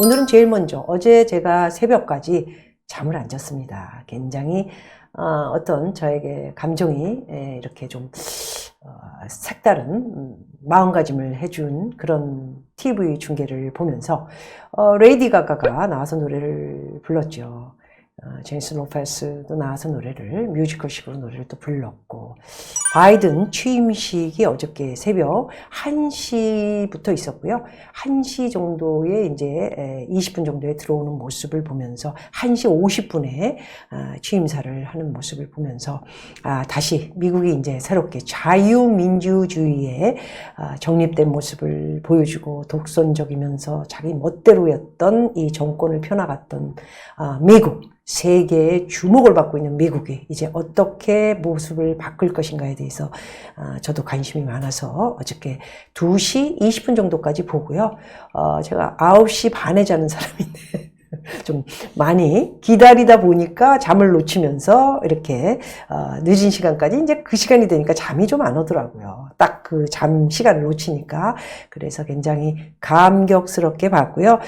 오늘은 제일 먼저 어제 제가 새벽까지 잠을 안 잤습니다. 굉장히 어떤 저에게 감정이 이렇게 좀 색다른 마음가짐을 해준 그런 TV 중계를 보면서 레이디 가가가 나와서 노래를 불렀죠. 제니스 로페스도 나와서 노래를 뮤지컬식으로 노래를 또 불렀고, 바이든 취임식이 어저께 새벽 1시부터 있었고요. 1시 정도에 이제 20분 정도에 들어오는 모습을 보면서 1시 50분에 취임사를 하는 모습을 보면서 다시 미국이 이제 새롭게 자유민주주의에 정립된 모습을 보여주고, 독선적이면서 자기 멋대로였던 이 정권을 펴나갔던 미국, 세계의 주목을 받고 있는 미국이 이제 어떻게 모습을 바꿀 것인가에 대해서 저도 관심이 많아서 어저께 2시 20분 정도까지 보고요. 제가 9시 반에 자는 사람인데 좀 많이 기다리다 보니까 잠을 놓치면서 이렇게 늦은 시간까지 이제 그 시간이 되니까 잠이 좀 안 오더라고요. 딱 그 잠 시간을 놓치니까. 그래서 굉장히 감격스럽게 봤고요.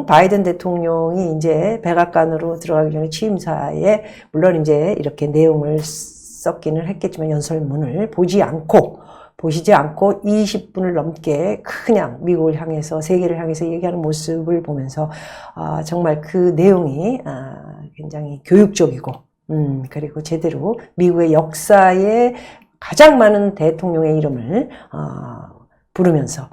바이든 대통령이 이제 백악관으로 들어가기 전에 취임사에 물론 이제 이렇게 내용을 썼기는 했겠지만 연설문을 보시지 않고 20분을 넘게 그냥 미국을 향해서, 세계를 향해서 얘기하는 모습을 보면서 정말 그 내용이 굉장히 교육적이고 그리고 제대로 미국의 역사에 가장 많은 대통령의 이름을 부르면서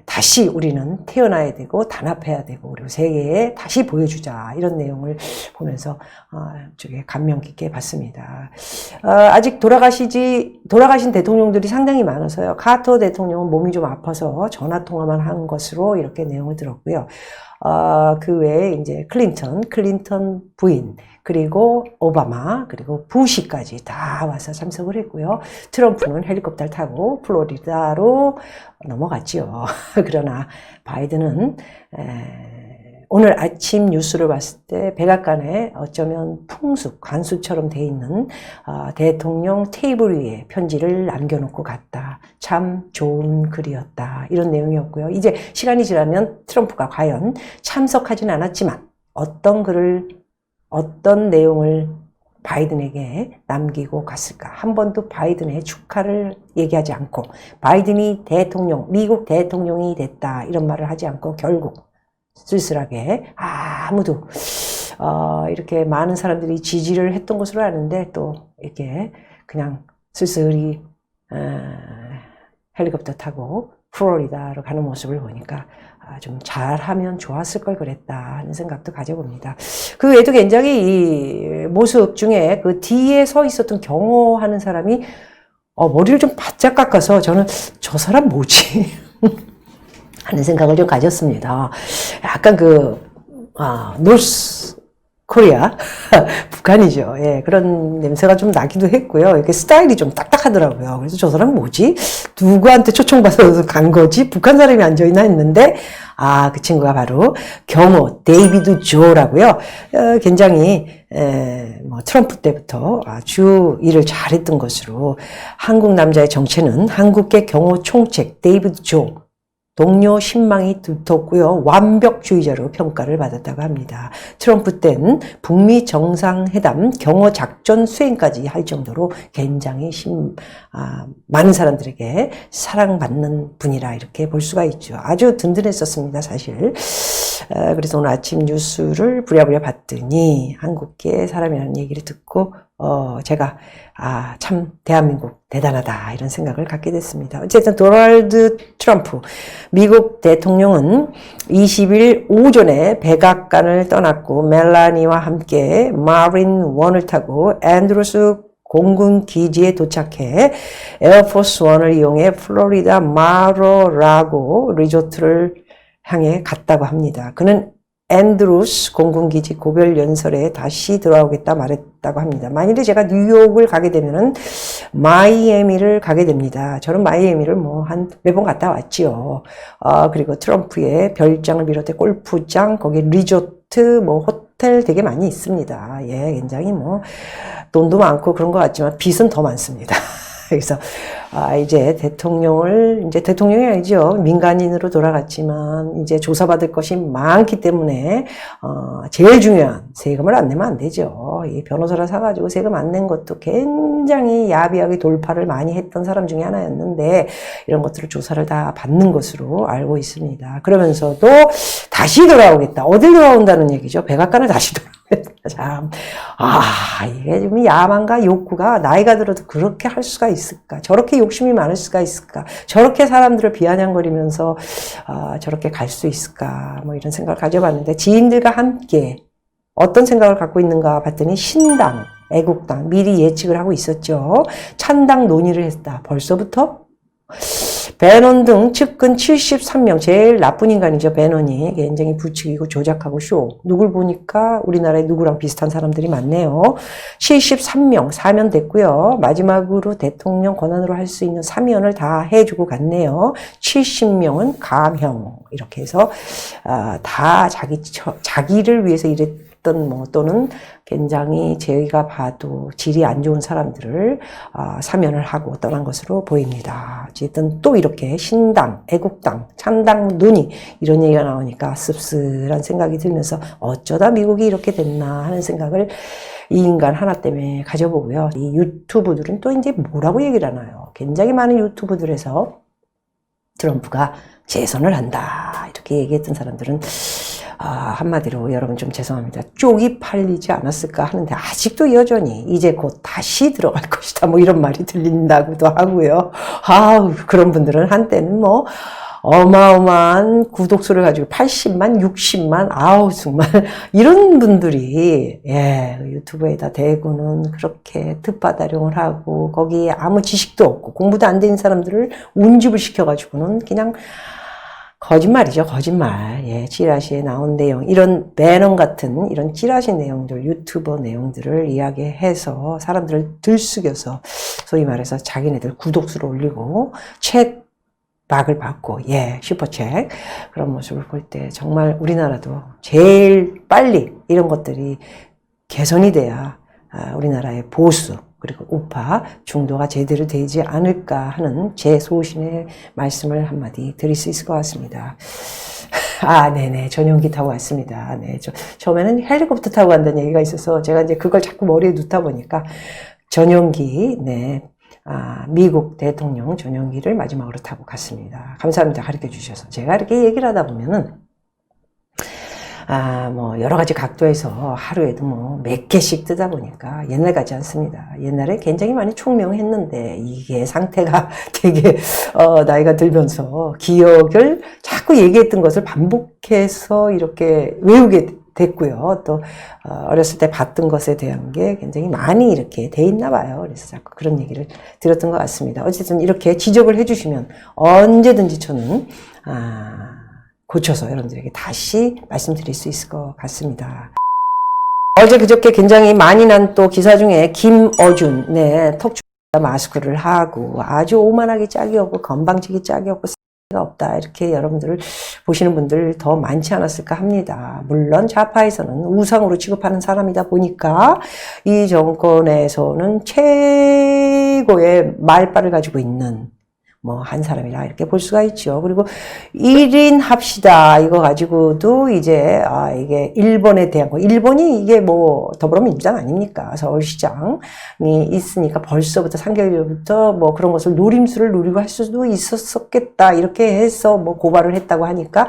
다시 우리는 태어나야 되고 단합해야 되고 그리고 세계에 다시 보여주자, 이런 내용을 보면서 저게 감명 깊게 봤습니다. 아직 돌아가신 대통령들이 상당히 많아서요. 카터 대통령은 몸이 좀 아파서 전화 통화만 한 것으로 이렇게 내용을 들었고요. 그 외에 이제 클린턴 부인, 그리고 오바마, 그리고 부시까지 다 와서 참석을 했고요. 트럼프는 헬리콥터를 타고 플로리다로 넘어갔지요. 그러나 바이든은 오늘 아침 뉴스를 봤을 때 백악관에 어쩌면 관수처럼 돼 있는 대통령 테이블 위에 편지를 남겨놓고 갔다. 참 좋은 글이었다. 이런 내용이었고요. 이제 시간이 지나면 트럼프가 과연 참석하진 않았지만 어떤 내용을 바이든에게 남기고 갔을까? 한 번도 바이든의 축하를 얘기하지 않고, 바이든이 미국 대통령이 됐다, 이런 말을 하지 않고 결국 쓸쓸하게 아무도 이렇게 많은 사람들이 지지를 했던 것으로 아는데 또 이렇게 그냥 쓸쓸히 헬리콥터 타고 플로리다로 가는 모습을 보니까 좀 잘하면 좋았을 걸 그랬다 하는 생각도 가져봅니다. 그 외에도 굉장히 이 모습 중에 그 뒤에 서 있었던 경호하는 사람이 머리를 좀 바짝 깎아서 저는 저 사람 뭐지? 하는 생각을 좀 가졌습니다. 약간 노스 코리아 북한이죠. 예, 그런 냄새가 좀 나기도 했고요. 이렇게 스타일이 좀 딱딱하더라고요. 그래서 저 사람 뭐지? 누구한테 초청받아서 간 거지? 북한 사람이 앉아있나 했는데, 그 친구가 바로 경호 데이비드 조라고요. 굉장히 트럼프 때부터 아주 일을 잘했던 것으로, 한국 남자의 정체는 한국계 경호 총책 데이비드 조, 동료 신망이 두텁고요. 완벽주의자로 평가를 받았다고 합니다. 트럼프 때는 북미 정상회담 경호 작전 수행까지 할 정도로 굉장히 많은 사람들에게 사랑받는 분이라 이렇게 볼 수가 있죠. 아주 든든했었습니다, 사실. 그래서 오늘 아침 뉴스를 부랴부랴 봤더니 한국계 사람이라는 얘기를 듣고 제가 참 대한민국 대단하다, 이런 생각을 갖게 됐습니다. 어쨌든 도널드 트럼프 미국 대통령은 20일 오전에 백악관을 떠났고 멜라니와 함께 마린 원을 타고 앤드루스 공군 기지에 도착해 에어포스 원을 이용해 플로리다 마로라고 리조트를 향해 갔다고 합니다. 그는 앤드루스 공군기지 고별연설에 다시 돌아오겠다 말했다고 합니다. 만일에 제가 뉴욕을 가게 되면은 마이애미를 가게 됩니다. 저는 마이애미를 몇 번 갔다 왔지요. 그리고 트럼프의 별장을 비롯해 골프장, 거기 리조트, 호텔 되게 많이 있습니다. 예, 굉장히 돈도 많고 그런 것 같지만 빚은 더 많습니다. 그래서 이제 이제 대통령이 아니죠. 민간인으로 돌아갔지만 이제 조사받을 것이 많기 때문에 제일 중요한 세금을 안 내면 안 되죠. 이 변호사를 사가지고 세금 안 낸 것도 굉장히 야비하게 돌파를 많이 했던 사람 중에 하나였는데 이런 것들을 조사를 다 받는 것으로 알고 있습니다. 그러면서도 다시 돌아오겠다. 어딜 돌아온다는 얘기죠? 백악관을 다시 돌아오겠다. 참, 이게 좀 야망과 욕구가 나이가 들어도 그렇게 할 수가 있을까? 저렇게 욕심이 많을 수가 있을까? 저렇게 사람들을 비아냥거리면서 저렇게 갈 수 있을까? 뭐 이런 생각을 가져봤는데 지인들과 함께 어떤 생각을 갖고 있는가 봤더니 신당, 애국당 미리 예측을 하고 있었죠. 찬당 논의를 했다. 벌써부터? 배넌 등 측근 73명, 제일 나쁜 인간이죠. 배넌이 굉장히 부추기고 조작하고 쇼. 누굴 보니까 우리나라에 누구랑 비슷한 사람들이 많네요. 73명 사면됐고요. 마지막으로 대통령 권한으로 할 수 있는 사면을 다 해주고 갔네요. 70명은 감형 이렇게 해서 다 자기를 위해서 일했던 또는 굉장히 저희가 봐도 질이 안 좋은 사람들을 사면을 하고 떠난 것으로 보입니다. 어쨌든 또 이렇게 신당, 애국당, 찬당 논의 이런 얘기가 나오니까 씁쓸한 생각이 들면서 어쩌다 미국이 이렇게 됐나 하는 생각을 이 인간 하나 때문에 가져보고요. 이 유튜브들은 또 이제 뭐라고 얘기를 하나요? 굉장히 많은 유튜브들에서 트럼프가 재선을 한다 이렇게 얘기했던 사람들은 한마디로 여러분 좀 죄송합니다. 쪽이 팔리지 않았을까 하는데 아직도 여전히 이제 곧 다시 들어갈 것이다. 뭐 이런 말이 들린다고도 하고요. 그런 분들은 한때는 뭐 어마어마한 구독수를 가지고 80만, 60만, 정말 이런 분들이 유튜브에다 대고는 그렇게 득바다룡을 하고 거기에 아무 지식도 없고 공부도 안 된 사람들을 운집을 시켜가지고는 그냥 거짓말이죠, 거짓말. 찌라시에 나온 내용, 이런 배넌 같은 이런 찌라시 내용들, 유튜버 내용들을 이야기해서 사람들을 들쑥여서 소위 말해서 자기네들 구독수를 올리고 책박을 받고, 슈퍼책. 그런 모습을 볼 때 정말 우리나라도 제일 빨리 이런 것들이 개선이 돼야 우리나라의 보수, 그리고 우파, 중도가 제대로 되지 않을까 하는 제 소신의 말씀을 한마디 드릴 수 있을 것 같습니다. 네네. 전용기 타고 왔습니다. 네. 처음에는 헬리콥터 타고 간다는 얘기가 있어서 제가 이제 그걸 자꾸 머리에 넣다 보니까 전용기, 미국 대통령 전용기를 마지막으로 타고 갔습니다. 감사합니다. 가르쳐 주셔서. 제가 이렇게 얘기를 하다 보면은 여러 가지 각도에서 하루에도 몇 개씩 뜨다 보니까 옛날 같지 않습니다. 옛날에 굉장히 많이 총명했는데 이게 상태가 되게, 나이가 들면서 기억을 자꾸 얘기했던 것을 반복해서 이렇게 외우게 됐고요. 또, 어렸을 때 봤던 것에 대한 게 굉장히 많이 이렇게 돼 있나 봐요. 그래서 자꾸 그런 얘기를 드렸던 것 같습니다. 어쨌든 이렇게 지적을 해주시면 언제든지 저는, 고쳐서 여러분들에게 다시 말씀드릴 수 있을 것 같습니다. 어제 그저께 굉장히 많이 난 또 기사 중에 김어준, 턱 마스크를 하고 아주 오만하게 짝이 없고 건방지게 짝이 없고 가 없다 이렇게 여러분들을 보시는 분들 더 많지 않았을까 합니다. 물론 좌파에서는 우상으로 취급하는 사람이다 보니까 이 정권에서는 최고의 말빨을 가지고 있는 한 사람이라 이렇게 볼 수가 있죠. 그리고 1인 합시다 이거 가지고도 이제 이게 일본에 대한 거, 일본이 이게 더불어민주당 아닙니까? 서울시장이 있으니까 벌써부터 3개월 전부터 그런 것을 노림수를 노리고 할 수도 있었겠다 이렇게 해서 고발을 했다고 하니까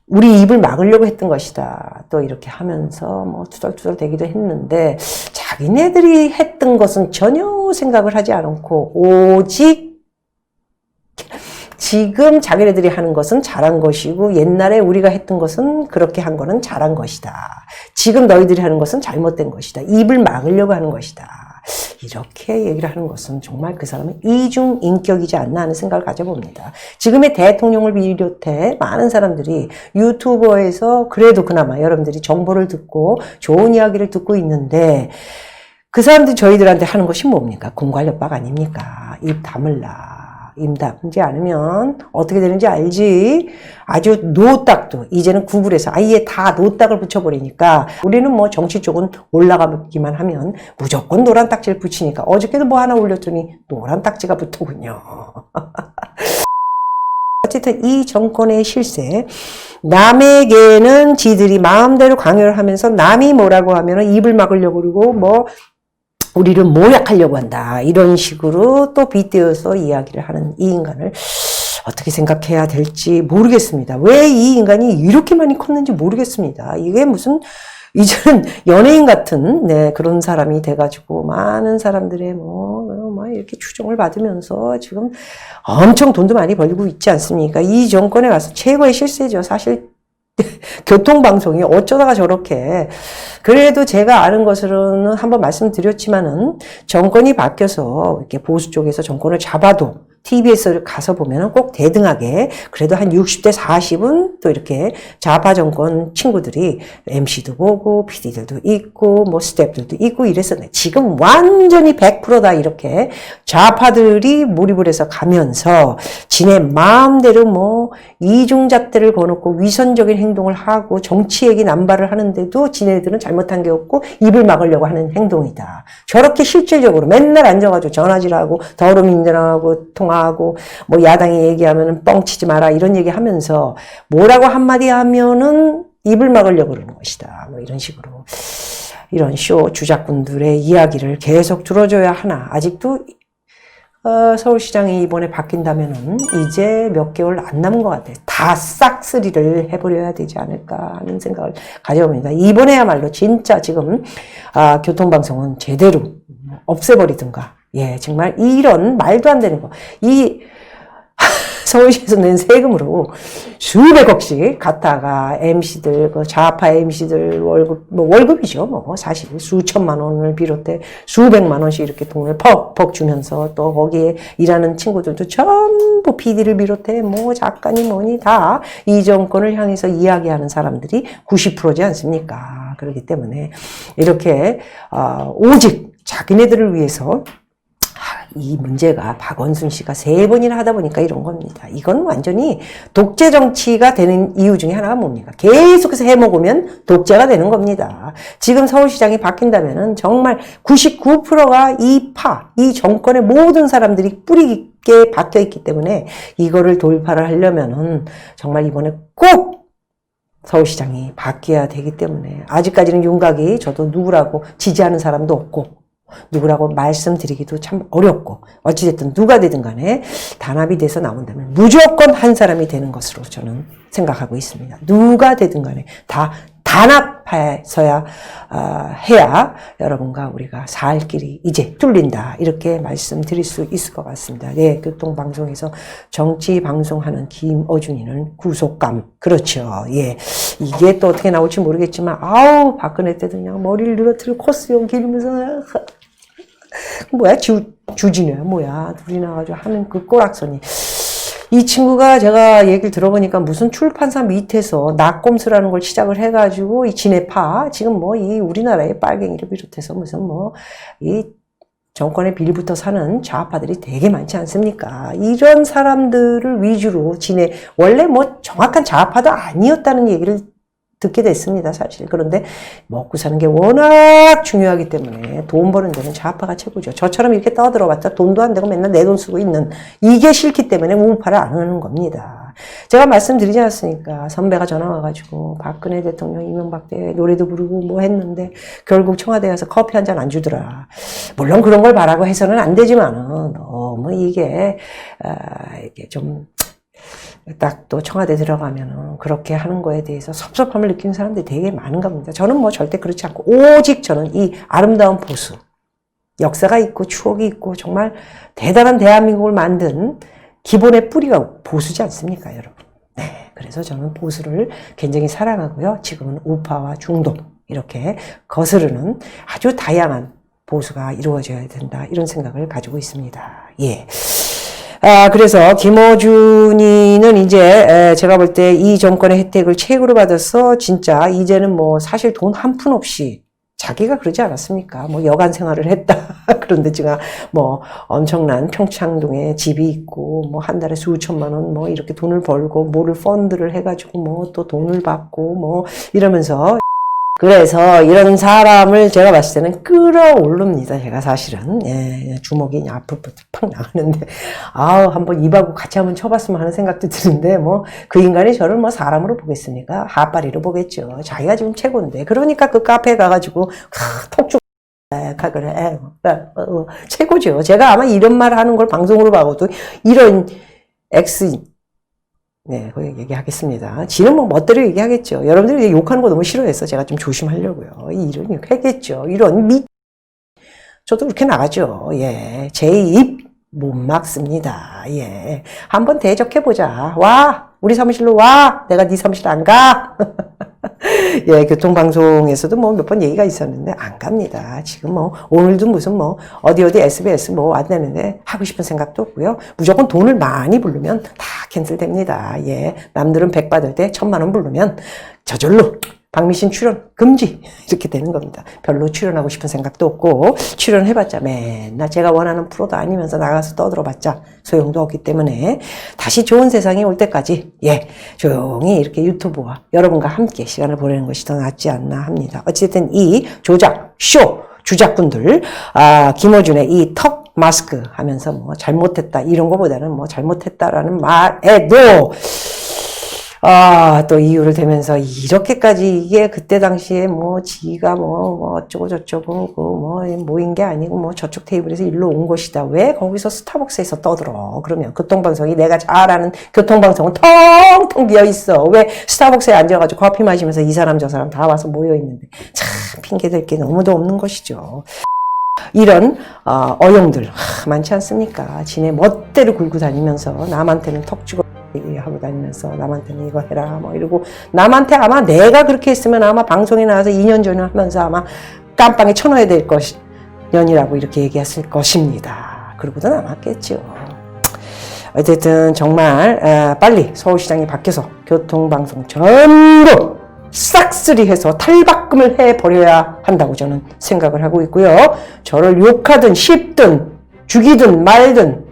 우리 입을 막으려고 했던 것이다. 또 이렇게 하면서 투덜투덜 대기도 했는데 자기네들이 했던 것은 전혀 생각을 하지 않고 오직 지금 자기네들이 하는 것은 잘한 것이고 옛날에 우리가 했던 것은 그렇게 한 거는 잘한 것이다. 지금 너희들이 하는 것은 잘못된 것이다. 입을 막으려고 하는 것이다. 이렇게 얘기를 하는 것은 정말 그 사람은 이중인격이지 않나 하는 생각을 가져봅니다. 지금의 대통령을 비롯해 많은 사람들이 유튜버에서 그래도 그나마 여러분들이 정보를 듣고 좋은 이야기를 듣고 있는데 그 사람들이 저희들한테 하는 것이 뭡니까? 공갈협박 아닙니까? 입 다물라. 임답하지 않으면 어떻게 되는지 알지? 아주 노딱도 이제는 구글에서 아예 다 노딱을 붙여버리니까 우리는 뭐 정치 쪽은 올라가기만 하면 무조건 노란 딱지를 붙이니까 어저께도 뭐 하나 올렸더니 노란 딱지가 붙더군요. 어쨌든 이 정권의 실세, 남에게는 지들이 마음대로 강요를 하면서 남이 뭐라고 하면 입을 막으려고 그러고 뭐 우리를 모략하려고 한다. 이런 식으로 또 빗대어서 이야기를 하는 이 인간을 어떻게 생각해야 될지 모르겠습니다. 왜 이 인간이 이렇게 많이 컸는지 모르겠습니다. 이게 무슨 이제는 연예인 같은 그런 사람이 돼가지고 많은 사람들의 뭐 이렇게 추종을 받으면서 지금 엄청 돈도 많이 벌고 있지 않습니까? 이 정권에 와서 최고의 실세죠. 사실 교통방송이 어쩌다가 저렇게. 그래도 제가 아는 것으로는 한번 말씀드렸지만은 정권이 바뀌어서 이렇게 보수 쪽에서 정권을 잡아도 TBS를 가서 보면은 꼭 대등하게 그래도 한 60대 40은 또 이렇게 좌파 정권 친구들이 MC도 보고 PD들도 있고 뭐 스태프들도 있고 이랬었네. 지금 완전히 100%다 이렇게 좌파들이 몰입을 해서 가면서 지네 마음대로 뭐 이중잣대를 거놓고 위선적인 행동을 하고 정치 얘기 남발을 하는데도 지네들은 잘못한 게 없고 입을 막으려고 하는 행동이다. 저렇게 실질적으로 맨날 앉아가지고 전화질하고 더러민전하고 통화하고 뭐 야당이 얘기하면은 뻥치지 마라 이런 얘기 하면서 뭐라고 한마디 하면은 입을 막으려고 그러는 것이다. 뭐 이런 식으로 이런 쇼 주작꾼들의 이야기를 계속 들어줘야 하나. 아직도 서울시장이 이번에 바뀐다면은 이제 몇 개월 안 남은 것 같아요. 다 싹쓸이를 해버려야 되지 않을까 하는 생각을 가져봅니다. 이번에야말로 진짜 지금 교통방송은 제대로 없애버리든가. 예, 정말 이런 말도 안 되는 거. 서울시에서 낸 세금으로 수백억씩 갖다가 MC들, 그 좌파 MC들 월급, 뭐 월급이죠. 뭐 사실 수천만 원을 비롯해 수백만 원씩 이렇게 돈을 퍽퍽 주면서 또 거기에 일하는 친구들도 전부 PD를 비롯해 뭐 작가니 뭐니 다 이 정권을 향해서 이야기하는 사람들이 90%지 않습니까? 그렇기 때문에 이렇게 오직 자기네들을 위해서 이 문제가 박원순 씨가 3번이나 하다 보니까 이런 겁니다. 이건 완전히 독재 정치가 되는 이유 중에 하나가 뭡니까? 계속해서 해먹으면 독재가 되는 겁니다. 지금 서울시장이 바뀐다면은 정말 99%가 이 정권의 모든 사람들이 뿌리 깊게 박혀 있기 때문에 이거를 돌파를 하려면은 정말 이번에 꼭 서울시장이 바뀌어야 되기 때문에 아직까지는 윤곽이 저도 누구라고 지지하는 사람도 없고 누구라고 말씀드리기도 참 어렵고 어찌됐든 누가 되든 간에 단합이 돼서 나온다면 무조건 한 사람이 되는 것으로 저는 생각하고 있습니다. 누가 되든 간에 다 단합해서야 해야 여러분과 우리가 살 길이 이제 뚫린다 이렇게 말씀드릴 수 있을 것 같습니다. 네, 교통방송에서 정치방송하는 김어준이는 구속감. 그렇죠. 예, 이게 또 어떻게 나올지 모르겠지만 아우 박근혜 때도 그냥 머리를 늘어뜨리고 코스염 기르면서 뭐야 주진우야 뭐야 둘이 나와가지고 하는 그 꼬락서니 이 친구가 제가 얘기를 들어보니까 무슨 출판사 밑에서 낙곰수라는 걸 시작을 해가지고 이 지네파 지금 뭐 이 우리나라의 빨갱이를 비롯해서 무슨 뭐 이 정권의 빌부터 사는 좌파들이 되게 많지 않습니까? 이런 사람들을 위주로 원래 뭐 정확한 좌파도 아니었다는 얘기를 듣게 됐습니다, 사실. 그런데 먹고 사는 게 워낙 중요하기 때문에 돈 버는 데는 좌파가 최고죠. 저처럼 이렇게 떠들어봤자 돈도 안 되고 맨날 내 돈 쓰고 있는 이게 싫기 때문에 우파를 안 하는 겁니다. 제가 말씀드리지 않았습니까? 선배가 전화 와가지고 박근혜 대통령 이명박 때 노래도 부르고 뭐 했는데 결국 청와대 가서 커피 한 잔 안 주더라. 물론 그런 걸 바라고 해서는 안 되지만은 너무 이게 좀 딱 또 청와대 들어가면은 그렇게 하는 거에 대해서 섭섭함을 느끼는 사람들이 되게 많은가 봅니다. 저는 뭐 절대 그렇지 않고 오직 저는 이 아름다운 보수, 역사가 있고 추억이 있고 정말 대단한 대한민국을 만든 기본의 뿌리가 보수지 않습니까, 여러분? 네, 그래서 저는 보수를 굉장히 사랑하고요. 지금은 우파와 중도 이렇게 거스르는 아주 다양한 보수가 이루어져야 된다 이런 생각을 가지고 있습니다. 예. 그래서 김어준이는 이제 제가 볼 때 이 정권의 혜택을 최고로 받아서 진짜 이제는 뭐 사실 돈 한 푼 없이 자기가 그러지 않았습니까? 뭐 여간 생활을 했다. 그런데 제가 뭐 엄청난 평창동에 집이 있고 뭐 한 달에 수천만 원 뭐 이렇게 돈을 벌고 뭐를 펀드를 해가지고 뭐 또 돈을 받고 뭐 이러면서 그래서 이런 사람을 제가 봤을 때는 끌어올릅니다. 제가 사실은 주먹이 앞으로 팍 나가는데 한번 입하고 같이 한번 쳐봤으면 하는 생각도 드는데 뭐 그 인간이 저를 뭐 사람으로 보겠습니까? 핫바리로 보겠죠. 자기가 지금 최고인데 그러니까 그 카페에 가가지고 톡 그래 최고죠. 제가 아마 이런 말 하는 걸 방송으로 봐도 이런 그 얘기하겠습니다. 지는 뭐 멋대로 얘기하겠죠. 여러분들이 욕하는 거 너무 싫어해서 제가 좀 조심하려고요. 이런 욕 하겠죠. 저도 그렇게 나가죠. 제 입 못 막습니다. 한번 대적해보자. 와! 우리 사무실로 와! 내가 네 사무실 안 가! 교통방송에서도 뭐 몇 번 얘기가 있었는데 안 갑니다. 지금 뭐 오늘도 무슨 뭐 어디 SBS 뭐 안 되는데 하고 싶은 생각도 없고요. 무조건 돈을 많이 부르면 다 캔슬됩니다. 남들은 100 받을 때 1000만 원 부르면 저절로 박미신 출연 금지 이렇게 되는 겁니다. 별로 출연하고 싶은 생각도 없고 출연해봤자 맨날 제가 원하는 프로도 아니면서 나가서 떠들어봤자 소용도 없기 때문에 다시 좋은 세상이 올 때까지 조용히 이렇게 유튜브와 여러분과 함께 시간을 보내는 것이 더 낫지 않나 합니다. 어쨌든 이 조작 쇼 주작꾼들 김어준의 이 턱 마스크 하면서 뭐 잘못했다 이런 거보다는 뭐 잘못했다라는 말에도 또 이유를 대면서 이렇게까지 이게 그때 당시에 뭐 지가 뭐 어쩌고 저쩌고 뭐 모인 게 아니고 뭐 저쪽 테이블에서 일로 온 것이다. 왜 거기서 스타벅스에서 떠들어? 그러면 교통방송이 내가 잘 아는 교통방송은 텅텅 비어 있어. 왜 스타벅스에 앉아가지고 커피 마시면서 이 사람 저 사람 다 와서 모여 있는데 참 핑계댈 게 너무도 없는 것이죠. 이런 어용들 많지 않습니까? 지네 멋대로 굴고 다니면서 남한테는 턱 쥐고 하고 다니면서 남한테는 이거 해라 뭐 이러고 남한테 아마 내가 그렇게 했으면 아마 방송에 나와서 2년 전에 하면서 아마 깜빵에 쳐넣어야 될 년이라고 이렇게 얘기했을 것입니다. 그러고도 남았겠죠. 어쨌든 정말 빨리 서울시장이 바뀌어서 교통방송 전부 싹쓸이해서 탈바꿈을 해버려야 한다고 저는 생각을 하고 있고요. 저를 욕하든 씹든 죽이든 말든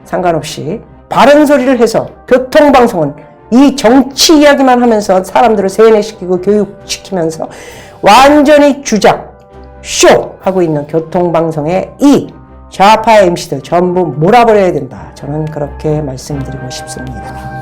상관없이 바른 소리를 해서 교통방송은 이 정치 이야기만 하면서 사람들을 세뇌시키고 교육시키면서 완전히 주작, 쇼 하고 있는 교통방송의 이 좌파 MC들 전부 몰아버려야 된다. 저는 그렇게 말씀드리고 싶습니다.